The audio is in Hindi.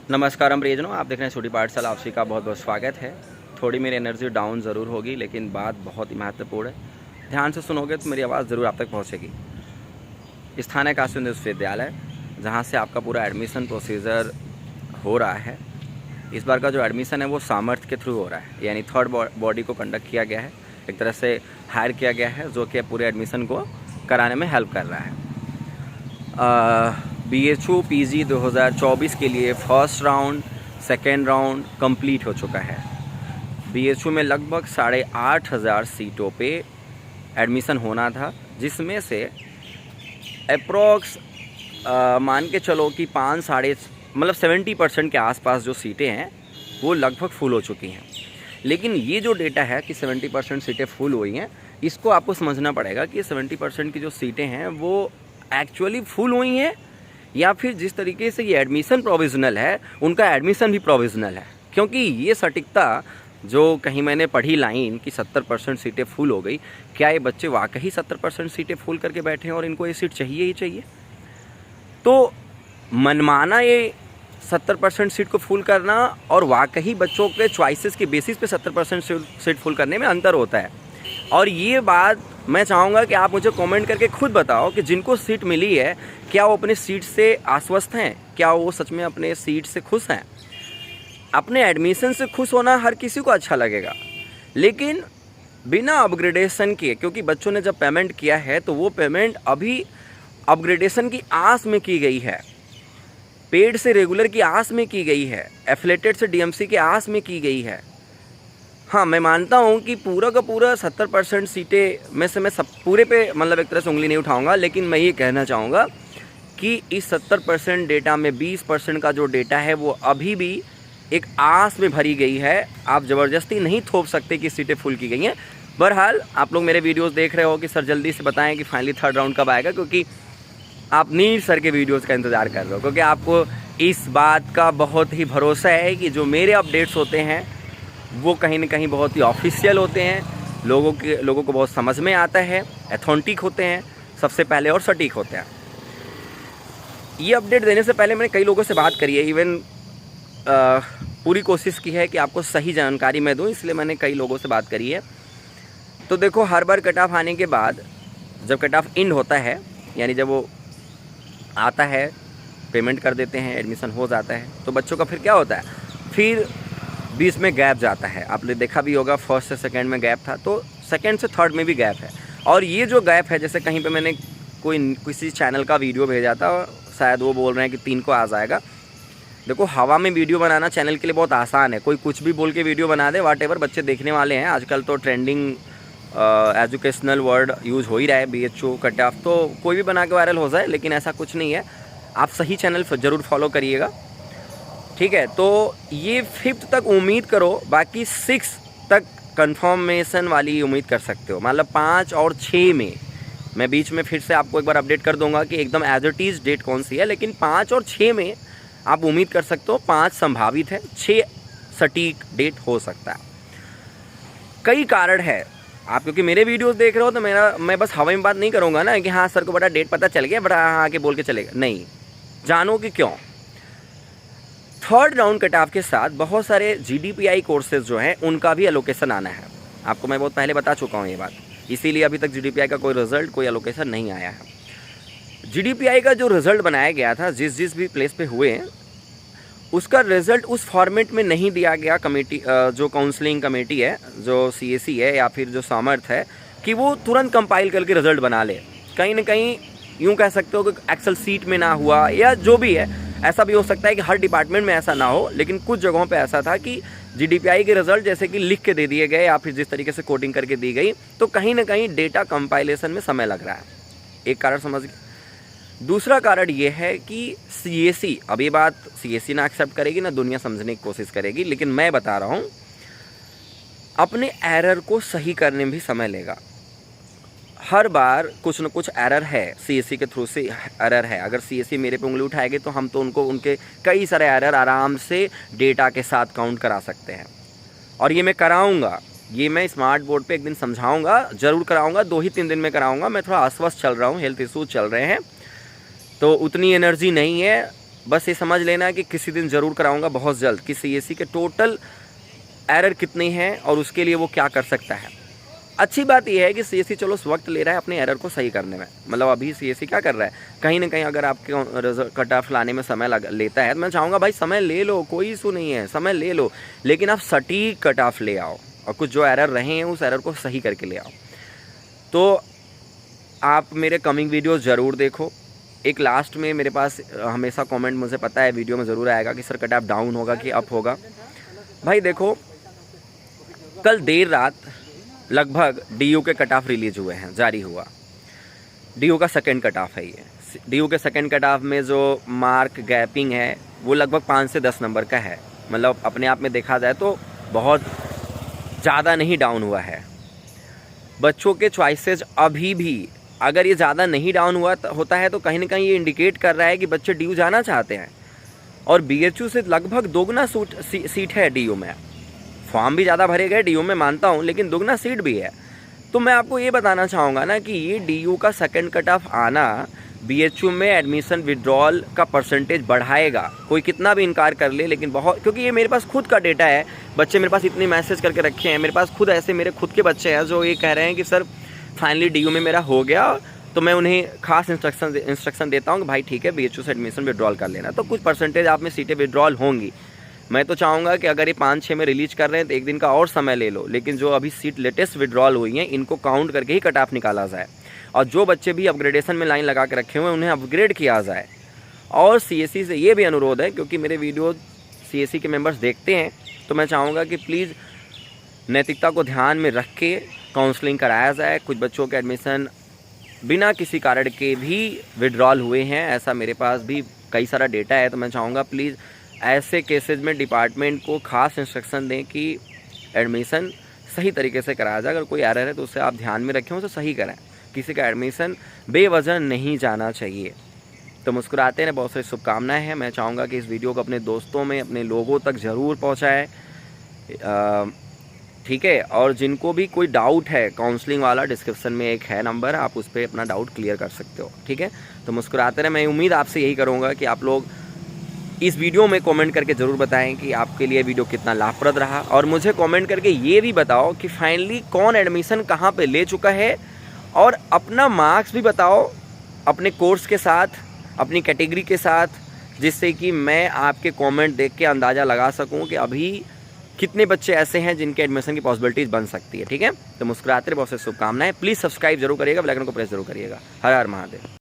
नमस्कारम प्रियजनों, आप देख रहे हैं छोटी पाठशाला। आपसी का बहुत बहुत स्वागत है। थोड़ी मेरी एनर्जी डाउन ज़रूर होगी, लेकिन बात बहुत ही महत्वपूर्ण है। ध्यान से सुनोगे तो मेरी आवाज़ ज़रूर आप तक पहुंचेगी। स्थानीय काशी विश्वविद्यालय, जहां से आपका पूरा एडमिशन प्रोसीजर हो रहा है। इस बार का जो एडमिशन है वो सामर्थ्य के थ्रू हो रहा है, यानी थर्ड बॉडी को कंडक्ट किया गया है। एक तरह से हायर किया गया है, जो कि पूरे एडमिशन को कराने में हेल्प कर रहा है। BHU PG 2024 के लिए first round, second round complete हो चुका है। BHU में लगभग 8,500 सीटों पे एडमिशन होना था, जिसमें से अप्रॉक्स मान के चलो कि 70% के आसपास जो सीटें हैं वो लगभग फुल हो चुकी हैं। लेकिन ये जो डेटा है कि 70% सीटें फुल हुई हैं, इसको आपको समझना पड़ेगा कि 70% की जो सीटें हैं वो एक्चुअली फुल हुई हैं, या फिर जिस तरीके से ये एडमिशन प्रोविज़नल है, उनका एडमिशन भी प्रोविज़नल है। क्योंकि ये सटीकता जो कहीं मैंने पढ़ी लाइन कि 70% सीटें फुल हो गई, क्या ये बच्चे वाकई 70% सीटें फुल करके बैठे हैं और इनको ये सीट चाहिए ही चाहिए? तो मनमाना ये 70% सीट को फुल करना और वाकई बच्चों के चॉइसेस के बेसिस पे 70% सीट फुल करने में अंतर होता है। और ये बात मैं चाहूँगा कि आप मुझे कमेंट करके खुद बताओ कि जिनको सीट मिली है, क्या वो अपने सीट से आश्वस्त हैं? क्या वो सच में अपने सीट से खुश हैं? अपने एडमिशन से खुश होना हर किसी को अच्छा लगेगा, लेकिन बिना अपग्रेडेशन किए, क्योंकि बच्चों ने जब पेमेंट किया है तो वो पेमेंट अभी अपग्रेडेशन की आस में की गई है, पेड से रेगुलर की आस में की गई है, एफिलेटेड से DMC की आस में की गई है। हाँ, मैं मानता हूँ कि पूरा का पूरा 70% सीटें में से मैं सब पूरे पे मतलब एक तरह से उंगली नहीं उठाऊँगा, लेकिन मैं ये कहना चाहूँगा कि इस 70% डेटा में 20% का जो डेटा है वो अभी भी एक आस में भरी गई है। आप ज़बरदस्ती नहीं थोप सकते कि सीटें फुल की गई हैं। बहरहाल आप लोग मेरे वीडियोस देख रहे हो कि सर जल्दी से बताएं कि फाइनली थर्ड राउंड कब आएगा, क्योंकि आप नीर सर के वीडियोस का इंतज़ार कर रहे हो, क्योंकि आपको इस बात का बहुत ही भरोसा है कि जो मेरे अपडेट्स होते हैं वो कहीं ना कहीं बहुत ही ऑफिशियल होते हैं, लोगों को बहुत समझ में आता है, एथेंटिक होते हैं, सबसे पहले और सटीक होते हैं। ये अपडेट देने से पहले मैंने कई लोगों से बात करी है, इवन पूरी कोशिश की है कि आपको सही जानकारी मैं दूं, इसलिए मैंने कई लोगों से बात करी है। तो देखो, हर बार कट ऑफ आने के बाद जब कट ऑफ इंड होता है, यानी जब वो आता है, पेमेंट कर देते हैं, एडमिशन हो जाता है, तो बच्चों का फिर क्या होता है, फिर बीच में गैप जाता है। आपने देखा भी होगा, फर्स्ट से सेकंड में गैप था, तो सेकंड से थर्ड में भी गैप है। और ये जो गैप है, जैसे कहीं पे मैंने किसी चैनल का वीडियो भेजा था, शायद वो बोल रहे हैं कि 3 को आ जाएगा। देखो, हवा में वीडियो बनाना चैनल के लिए बहुत आसान है, कोई कुछ भी बोल के वीडियो बना दे, व्हाटएवर, बच्चे देखने वाले हैं। आजकल तो ट्रेंडिंग एजुकेशनल वर्ड यूज़ हो ही रहा है, BHU कट ऑफ, तो कोई भी बना के वायरल हो जाए, लेकिन ऐसा कुछ नहीं है। आप सही चैनल ज़रूर फॉलो करिएगा, ठीक है? तो ये 5th तक उम्मीद करो, बाकी 6 तक कंफर्मेशन वाली उम्मीद कर सकते हो। मतलब 5 और 6 में मैं बीच में फिर से आपको एक बार अपडेट कर दूंगा कि एकदम एज इट इज़ डेट कौन सी है, लेकिन 5 और 6 में आप उम्मीद कर सकते हो। 5 संभावित है, 6 सटीक डेट हो सकता है। कई कारण है, आप क्योंकि मेरे वीडियोस देख रहे हो तो मैं बस हवा में बात नहीं करूँगा ना कि हाँ सर को बड़ा डेट पता चल गया, बड़ा हाँ आके बोल के चलेगा, नहीं। जानो कि क्यों। थर्ड राउंड कट ऑफ के साथ बहुत सारे GDPI कोर्सेज जो हैं उनका भी एलोकेशन आना है। आपको मैं बहुत पहले बता चुका हूँ ये बात, इसीलिए अभी तक GDPI का कोई रिजल्ट, कोई एलोकेशन नहीं आया है। GDPI का जो रिज़ल्ट बनाया गया था, जिस भी प्लेस पे हुए, उसका रिज़ल्ट उस फॉर्मेट में नहीं दिया गया। कमेटी जो काउंसलिंग कमेटी है, जो CAC है या फिर जो सामर्थ है, कि वो तुरंत कंपाइल करके रिज़ल्ट बना ले। कहीं ना कहीं यूँ कह सकते हो कि एक्सेल सीट में ना हुआ, या जो भी है, ऐसा भी हो सकता है कि हर डिपार्टमेंट में ऐसा ना हो, लेकिन कुछ जगहों पे ऐसा था कि GDPI के रिज़ल्ट जैसे कि लिख के दे दिए गए या फिर जिस तरीके से कोडिंग करके दी गई, तो कहीं ना कहीं डेटा कंपाइलेशन में समय लग रहा है। एक कारण समझ गए। दूसरा कारण ये है कि CAC, अब ये बात CAC ना एक्सेप्ट करेगी ना दुनिया समझने की कोशिश करेगी, लेकिन मैं बता रहा हूँ, अपने एरर को सही करने में भी समय लेगा। हर बार कुछ न कुछ एरर है, CAC के थ्रू से एरर है। अगर CAC मेरे पे उंगली उठाएगी तो हम तो उनको उनके कई सारे एरर आराम से डेटा के साथ काउंट करा सकते हैं, और ये मैं कराऊंगा। ये मैं स्मार्ट बोर्ड पे एक दिन समझाऊंगा, ज़रूर कराऊंगा, 2 ही 3 दिन में कराऊंगा। मैं थोड़ा अस्वस्थ चल रहा हूँ, हेल्थ इशूज़ चल रहे हैं, तो उतनी एनर्जी नहीं है बस ये समझ लेना कि किसी दिन ज़रूर कराऊंगा बहुत जल्द कि सीएससी के टोटल एरर कितनी हैं और उसके लिए वो क्या कर सकता है। अच्छी बात यह है कि सीएससी चलो वक्त ले रहा है अपने एरर को सही करने में। मतलब अभी सीएससी क्या कर रहा है, कहीं ना कहीं अगर आपके कट ऑफ लाने में समय लेता है तो मैं चाहूँगा भाई समय ले लो, कोई इशू नहीं है, समय ले लो, लेकिन आप सटीक कट ऑफ ले आओ और कुछ जो एरर रहे हैं उस एरर को सही करके ले आओ। तो आप मेरे कमिंग वीडियो ज़रूर देखो। एक लास्ट में मेरे पास हमेशा कमेंट मुझे पता है वीडियो में ज़रूर आएगा कि सर कट ऑफ डाउन होगा कि अप होगा। भाई देखो, कल देर रात लगभग डीयू के कट ऑफ रिलीज हुए हैं, जारी हुआ। डीयू का सेकंड कट ऑफ है ये। डीयू के सेकंड कट ऑफ में जो मार्क गैपिंग है वो लगभग 5 से 10 नंबर का है। मतलब अपने आप में देखा जाए तो बहुत ज़्यादा नहीं डाउन हुआ है। बच्चों के चॉइसेस अभी भी अगर ये ज़्यादा नहीं डाउन होता है तो कहीं ना कहीं ये इंडिकेट कर रहा है कि बच्चे डीयू जाना चाहते हैं। और बीएचयू से लगभग दोगुना सीट है डीयू में। फॉर्म भी ज़्यादा भरे गए डीयू में, मानता हूँ, लेकिन दुगना सीट भी है। तो मैं आपको ये बताना चाहूँगा ना कि ये डीयू का सेकंड कट ऑफ आना बीएचयू में एडमिशन विड्रॉल का परसेंटेज बढ़ाएगा। कोई कितना भी इनकार कर ले, लेकिन बहुत, क्योंकि ये मेरे पास खुद का डेटा है। बच्चे मेरे पास इतनी मैसेज करके रखे हैं, मेरे पास खुद ऐसे मेरे खुद के बच्चे हैं जो ये कह रहे हैं कि सर फाइनली डीयू में मेरा हो गया। तो मैं उन्हें खास इंस्ट्रक्शन देता हूँ कि भाई ठीक है बीएचयू से एडमिशन विड्रॉल कर लेना। तो कुछ परसेंटेज आप में सीटें विड्रॉल होंगी। मैं तो चाहूँगा कि अगर ये 5-6 में रिलीज कर रहे हैं तो एक दिन का और समय ले लो, लेकिन जो अभी सीट लेटेस्ट विड्रॉल हुई हैं इनको काउंट करके ही कट ऑफ निकाला जाए। और जो बच्चे भी अपग्रेडेशन में लाइन लगा के रखे हुए हैं उन्हें अपग्रेड किया जाए। और सीएससी से ये भी अनुरोध है, क्योंकि मेरे वीडियो सीएससी के मेंबर्स देखते हैं, तो मैं चाहूँगा कि प्लीज़ नैतिकता को ध्यान में रख के काउंसलिंग कराया जाए। कुछ बच्चों के एडमिशन बिना किसी कारण के भी विड्रॉल हुए हैं, ऐसा मेरे पास भी कई सारा डेटा है। तो मैं चाहूँगा प्लीज़ ऐसे केसेस में डिपार्टमेंट को खास इंस्ट्रक्शन दें कि एडमिशन सही तरीके से कराया जाए। अगर कोई एरर है तो उसे आप ध्यान में रखें, उसे सही करें। किसी का एडमिशन बेवजह नहीं जाना चाहिए। तो मुस्कुराते हैं, बहुत सारी शुभकामनाएं हैं। मैं चाहूँगा कि इस वीडियो को अपने दोस्तों में, अपने लोगों तक ज़रूर पहुँचाएँ, ठीक है। और जिनको भी कोई डाउट है काउंसलिंग वाला, डिस्क्रिप्शन में एक है नंबर, आप उस पर अपना डाउट क्लियर कर सकते हो, ठीक है। तो मुस्कुराते रहें। मैं उम्मीद आपसे यही करूँगा कि आप लोग इस वीडियो में कमेंट करके ज़रूर बताएं कि आपके लिए वीडियो कितना लाभप्रद रहा। और मुझे कमेंट करके ये भी बताओ कि फाइनली कौन एडमिशन कहाँ पे ले चुका है, और अपना मार्क्स भी बताओ अपने कोर्स के साथ, अपनी कैटेगरी के साथ, जिससे कि मैं आपके कमेंट देख के अंदाज़ा लगा सकूं कि अभी कितने बच्चे ऐसे हैं जिनके एडमिशन की पॉसिबिलिटीज़ बन सकती है, ठीक है। तो मुस्कुराते रहे, बहुत से शुभकामनाएं। प्लीज़ सब्सक्राइब जरूर करिएगा, बेल आइकन को प्रेस जरूर करिएगा। हर हर महादेव।